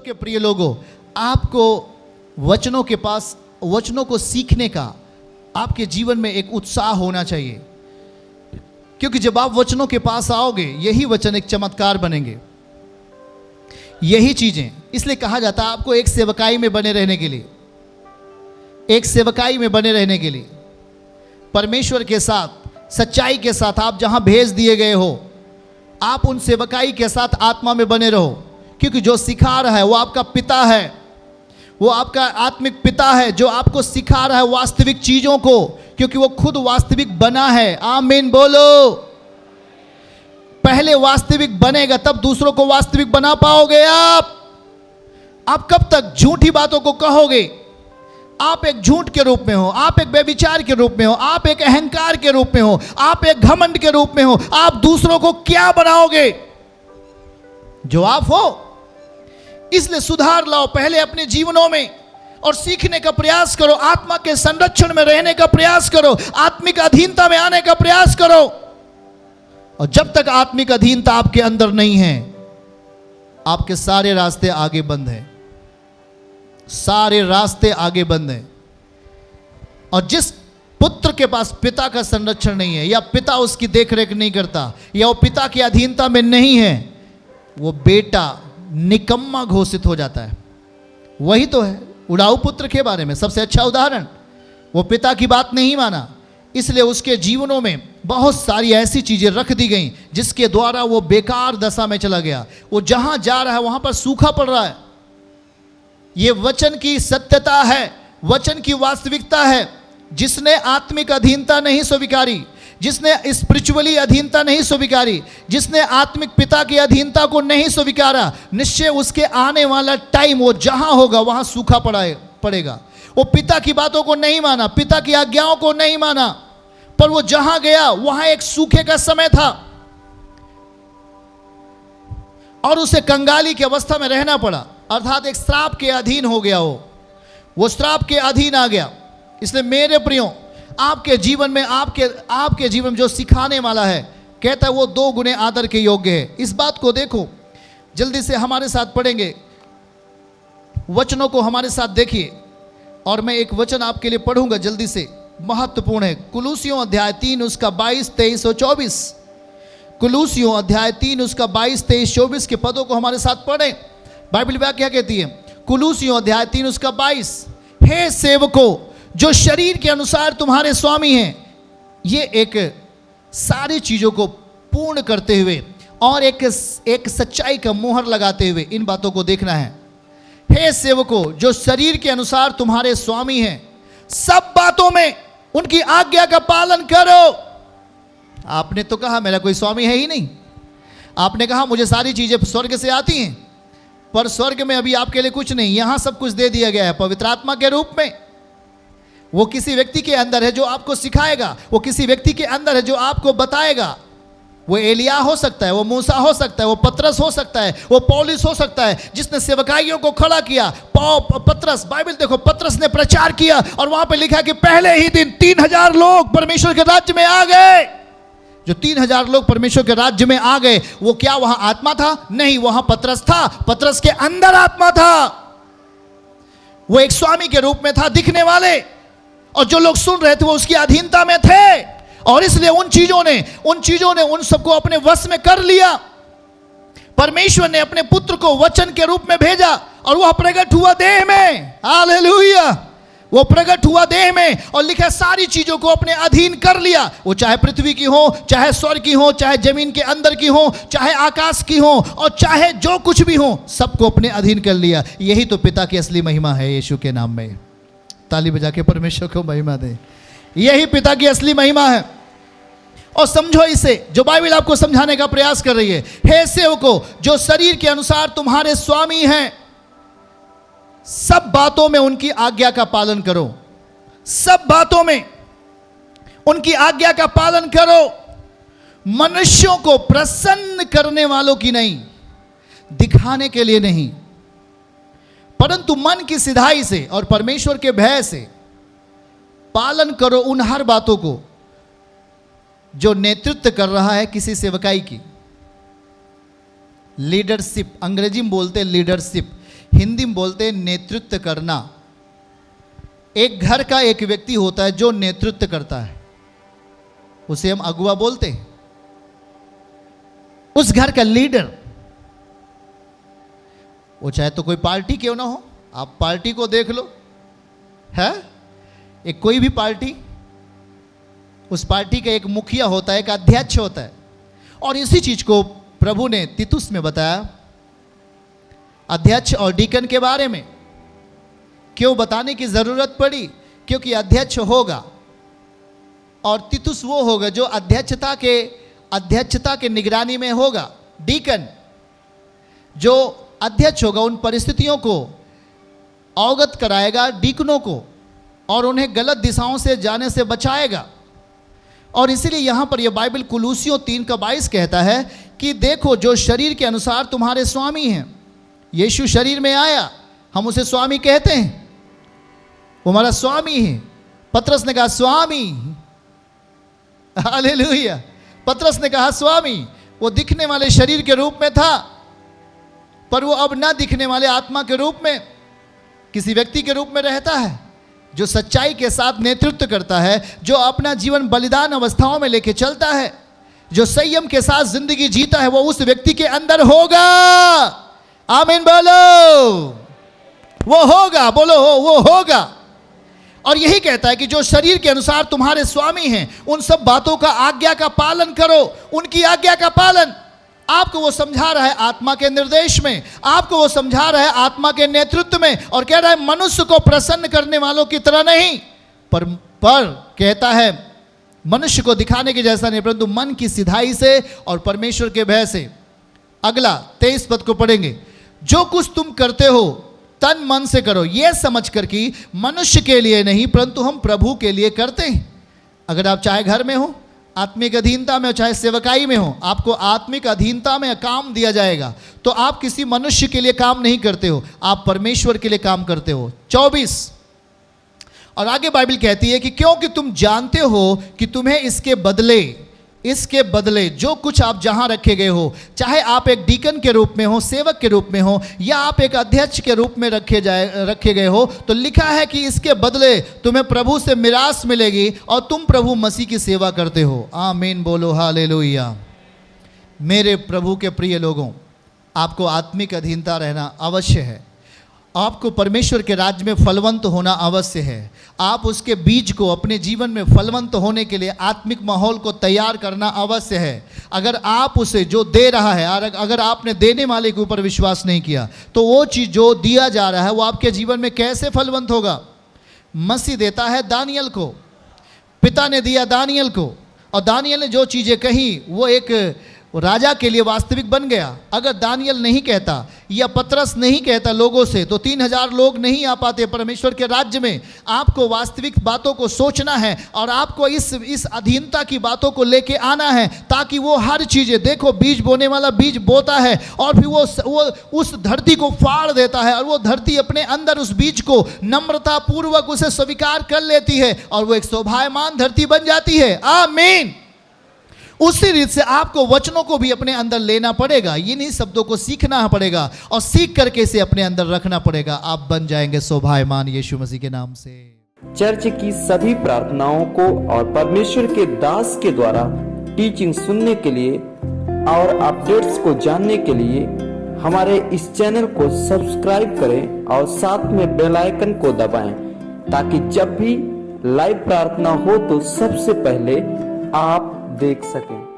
के प्रिय लोगों, आपको वचनों के पास, वचनों को सीखने का आपके जीवन में एक उत्साह होना चाहिए, क्योंकि जब आप वचनों के पास आओगे, यही वचन एक चमत्कार बनेंगे, यही चीजें। इसलिए कहा जाता है आपको एक सेवकाई में बने रहने के लिए, एक सेवकाई में बने रहने के लिए, परमेश्वर के साथ, सच्चाई के साथ, आप जहां भेज दिए गए हो, आप उन सेवकाई के साथ आत्मा में बने रहो, क्योंकि जो सिखा रहा है वो आपका पिता है, वो आपका आत्मिक पिता है, जो आपको सिखा रहा है वास्तविक चीजों को, क्योंकि वो खुद वास्तविक बना है। आमीन बोलो। पहले वास्तविक बनेगा तब दूसरों को वास्तविक बना पाओगे। आप कब तक झूठी बातों को कहोगे? आप एक झूठ के रूप में हो, आप एक व्यभिचार के रूप में हो, आप एक अहंकार के रूप में हो, आप एक घमंड के रूप में हो। आप दूसरों को क्या बनाओगे? जो आप हो। इसलिए सुधार लाओ पहले अपने जीवनों में और सीखने का प्रयास करो, आत्मा के संरक्षण में रहने का प्रयास करो, आत्मिक अधीनता में आने का प्रयास करो। और जब तक आत्मिक अधीनता आपके अंदर नहीं है, आपके सारे रास्ते आगे बंद हैं, सारे रास्ते आगे बंद हैं। और जिस पुत्र के पास पिता का संरक्षण नहीं है, या पिता उसकी देखरेख नहीं करता, या वो पिता की अधीनता में नहीं है, वो बेटा निकम्मा घोषित हो जाता है। वही तो है उड़ाऊ पुत्र के बारे में सबसे अच्छा उदाहरण। वो पिता की बात नहीं माना, इसलिए उसके जीवनों में बहुत सारी ऐसी चीजें रख दी गई जिसके द्वारा वो बेकार दशा में चला गया। वो जहां जा रहा है वहां पर सूखा पड़ रहा है। ये वचन की सत्यता है, वचन की वास्तविकता है। जिसने आत्मिक अधीनता नहीं स्वीकारी, जिसने स्पिरिचुअली अधीनता नहीं स्वीकारी, जिसने आत्मिक पिता की अधीनता को नहीं स्वीकारा, निश्चय उसके आने वाला टाइम वो जहां होगा वहां सूखा पड़ेगा। वो पिता की बातों को नहीं माना, पिता की आज्ञाओं को नहीं माना, पर वो जहां गया वहां एक सूखे का समय था और उसे कंगाली की अवस्था में रहना पड़ा, अर्थात एक श्राप के अधीन हो गया। वो श्राप के अधीन आ गया। इसलिए मेरे प्रियो, आपके जीवन में, आपके जीवन में जो सिखाने वाला है, कहता है वो 2 गुने आदर के योग्य है। इस बात को देखो, जल्दी से हमारे साथ पढ़ेंगे, वचनों को हमारे साथ देखिए। और मैं एक वचन आपके लिए पढ़ूंगा जल्दी से, महत्वपूर्ण है। कुलूसियों अध्याय 3 उसका 22, 23 और 24। कुलूसियों अध्याय 3 उसका 22, 23, 24 के पदों को हमारे साथ पढ़ें। बाइबल क्या कहती है? कुलूसियों अध्याय 3 उसका 22, हे सेवकों जो शरीर के अनुसार तुम्हारे स्वामी हैं। ये एक सारी चीजों को पूर्ण करते हुए और एक सच्चाई का मोहर लगाते हुए इन बातों को देखना है। हे सेवकों जो शरीर के अनुसार तुम्हारे स्वामी हैं, सब बातों में उनकी आज्ञा का पालन करो। आपने तो कहा मेरा कोई स्वामी है ही नहीं। आपने कहा मुझे सारी चीजें स्वर्ग से आती हैं, पर स्वर्ग में अभी आपके लिए कुछ नहीं, यहां सब कुछ दे दिया गया है पवित्र आत्मा के रूप में। वो किसी व्यक्ति के अंदर है जो आपको सिखाएगा, वो किसी व्यक्ति के अंदर है जो आपको बताएगा। वो एलिया हो सकता है, वो मूसा हो सकता है, वो पतरस हो सकता है, वो पौलुस हो सकता है, जिसने सेवकाइयों को खड़ा किया। पतरस, बाइबल देखो, पतरस ने प्रचार किया और वहां पे लिखा कि पहले ही दिन 3000 लोग परमेश्वर के राज्य में आ गए। जो 3000 लोग परमेश्वर के राज्य में आ गए, वो क्या वहां आत्मा था? नहीं, वहां पतरस था। पतरस के अंदर आत्मा था। वो एक स्वामी के रूप में था, दिखने वाले, और जो लोग सुन रहे थे वो उसकी अधीनता में थे। और इसलिए उन चीजों ने उन सबको अपने वश में कर लिया। परमेश्वर ने अपने पुत्र को वचन के रूप में भेजा और वह प्रकट हुआ देह में। हालेलुया। वो प्रकट हुआ देह में और लिखा सारी चीजों को अपने अधीन कर लिया। वो चाहे पृथ्वी की हो, चाहे स्वर्ग की हो, चाहे जमीन के अंदर की हो, चाहे आकाश की हो, और चाहे जो कुछ भी हो, सबको अपने अधीन कर लिया। यही तो पिता की असली महिमा है। यीशु के नाम में ताली बजा के परमेश्वर को महिमा दे। यही पिता की असली महिमा है। और समझो इसे, जो बाइबल आपको समझाने का प्रयास कर रही है। हे सेवकों जो शरीर के अनुसार तुम्हारे स्वामी हैं, सब बातों में उनकी आज्ञा का पालन करो। सब बातों में उनकी आज्ञा का पालन करो, मनुष्यों को प्रसन्न करने वालों की नहीं, दिखाने के लिए नहीं, परंतु मन की सिधाई से और परमेश्वर के भय से पालन करो उन हर बातों को जो नेतृत्व कर रहा है किसी सेवकाई की। लीडरशिप, अंग्रेजी में बोलते हैं लीडरशिप। हिंदी में बोलते हैं नेतृत्व करना। एक घर का एक व्यक्ति होता है जो नेतृत्व करता है, उसे हम अगुआ बोलते हैं। उस घर का लीडर, वो चाहे तो कोई पार्टी क्यों ना हो, आप पार्टी को देख लो, है एक कोई भी पार्टी, उस पार्टी का एक मुखिया होता है, एक अध्यक्ष होता है। और इसी चीज को प्रभु ने तीतुस में बताया अध्यक्ष और डीकन के बारे में। क्यों बताने की जरूरत पड़ी? क्योंकि अध्यक्ष होगा और तीतुस वो होगा जो अध्यक्षता के निगरानी में होगा। डीकन जो अध्यक्ष होगा उन परिस्थितियों को अवगत कराएगा डीकनों को और उन्हें गलत दिशाओं से जाने से बचाएगा। और इसीलिए यहां पर यह बाइबल कुलूसियों 3:22 कहता है कि देखो जो शरीर के अनुसार तुम्हारे स्वामी हैं। यीशु शरीर में आया, हम उसे स्वामी कहते हैं, वो हमारा स्वामी है। पतरस ने कहा स्वामी, हालेलुया। पतरस ने कहा स्वामी। वो दिखने वाले शरीर के रूप में था, पर वो अब ना दिखने वाले आत्मा के रूप में किसी व्यक्ति के रूप में रहता है, जो सच्चाई के साथ नेतृत्व करता है, जो अपना जीवन बलिदान अवस्थाओं में लेके चलता है, जो संयम के साथ जिंदगी जीता है, वो उस व्यक्ति के अंदर होगा। आमीन बोलो, वो होगा, बोलो वो होगा। और यही कहता है कि जो शरीर के अनुसार तुम्हारे स्वामी हैं, उन सब बातों का आज्ञा का पालन करो। उनकी आज्ञा का पालन आपको वो समझा रहा है आत्मा के निर्देश में, आपको वो समझा रहा है आत्मा के नेतृत्व में, और कह रहा है मनुष्य को प्रसन्न करने वालों की तरह नहीं, पर कहता है मनुष्य को दिखाने के जैसा नहीं, परंतु मन की सिधाई से और परमेश्वर के भय से। अगला 23 पद को पढ़ेंगे। जो कुछ तुम करते हो तन मन से करो, यह समझ कर कि मनुष्य के लिए नहीं परंतु हम प्रभु के लिए करते हैं। अगर आप चाहे घर में हो आत्मिक अधीनता में, चाहे सेवकाई में हो, आपको आत्मिक अधीनता में काम दिया जाएगा, तो आप किसी मनुष्य के लिए काम नहीं करते हो, आप परमेश्वर के लिए काम करते हो। 24 और आगे बाइबल कहती है कि क्योंकि तुम जानते हो कि तुम्हें इसके बदले जो कुछ आप जहां रखे गए हो, चाहे आप एक डीकन के रूप में हो, सेवक के रूप में हो, या आप एक अध्यक्ष के रूप में रखे गए हो, तो लिखा है कि इसके बदले तुम्हें प्रभु से मिरास मिलेगी और तुम प्रभु मसीह की सेवा करते हो। आमीन बोलो हालेलुया। मेरे प्रभु के प्रिय लोगों, आपको आत्मिक अधीनता रहना अवश्य है। आपको परमेश्वर के राज्य में फलवंत होना अवश्य है। आप उसके बीज को अपने जीवन में फलवंत होने के लिए आत्मिक माहौल को तैयार करना अवश्य है। अगर आप उसे जो दे रहा है, अगर आपने देने वाले के ऊपर विश्वास नहीं किया, तो वो चीज़ जो दिया जा रहा है वो आपके जीवन में कैसे फलवंत होगा? मसीह देता है दानियल को, पिता ने दिया दानियल को, और दानियल ने जो चीज़ें कही वो एक राजा के लिए वास्तविक बन गया। अगर दानियल नहीं कहता या पतरस नहीं कहता लोगों से, तो 3000 लोग नहीं आ पाते परमेश्वर के राज्य में। आपको वास्तविक बातों को सोचना है और आपको इस अधीनता की बातों को लेके आना है, ताकि वो हर चीज़ें, देखो बीज बोने वाला बीज बोता है और फिर वो उस धरती को फाड़ देता है, और वो धरती अपने अंदर उस बीज को नम्रता पूर्वक उसे स्वीकार कर लेती है और वो एक शोभायमान धरती बन जाती है। आमीन। उसी रीत से आपको वचनों को भी अपने अंदर लेना पड़ेगा, इन्हीं शब्दों को सीखना पड़ेगा और सीख करके इसे अपने अंदर रखना पड़ेगा। आप बन जाएंगे शोभायमान यीशु मसीह के नाम से। चर्च की सभी प्रार्थनाओं को और परमेश्वर के दास के द्वारा टीचिंग सुनने के लिए और अपडेट्स को जानने के लिए हमारे इस चैनल को सब्सक्राइब करें और साथ में बेल आइकन को दबाएं, ताकि जब भी लाइव प्रार्थना हो तो सबसे पहले आप देख सकें।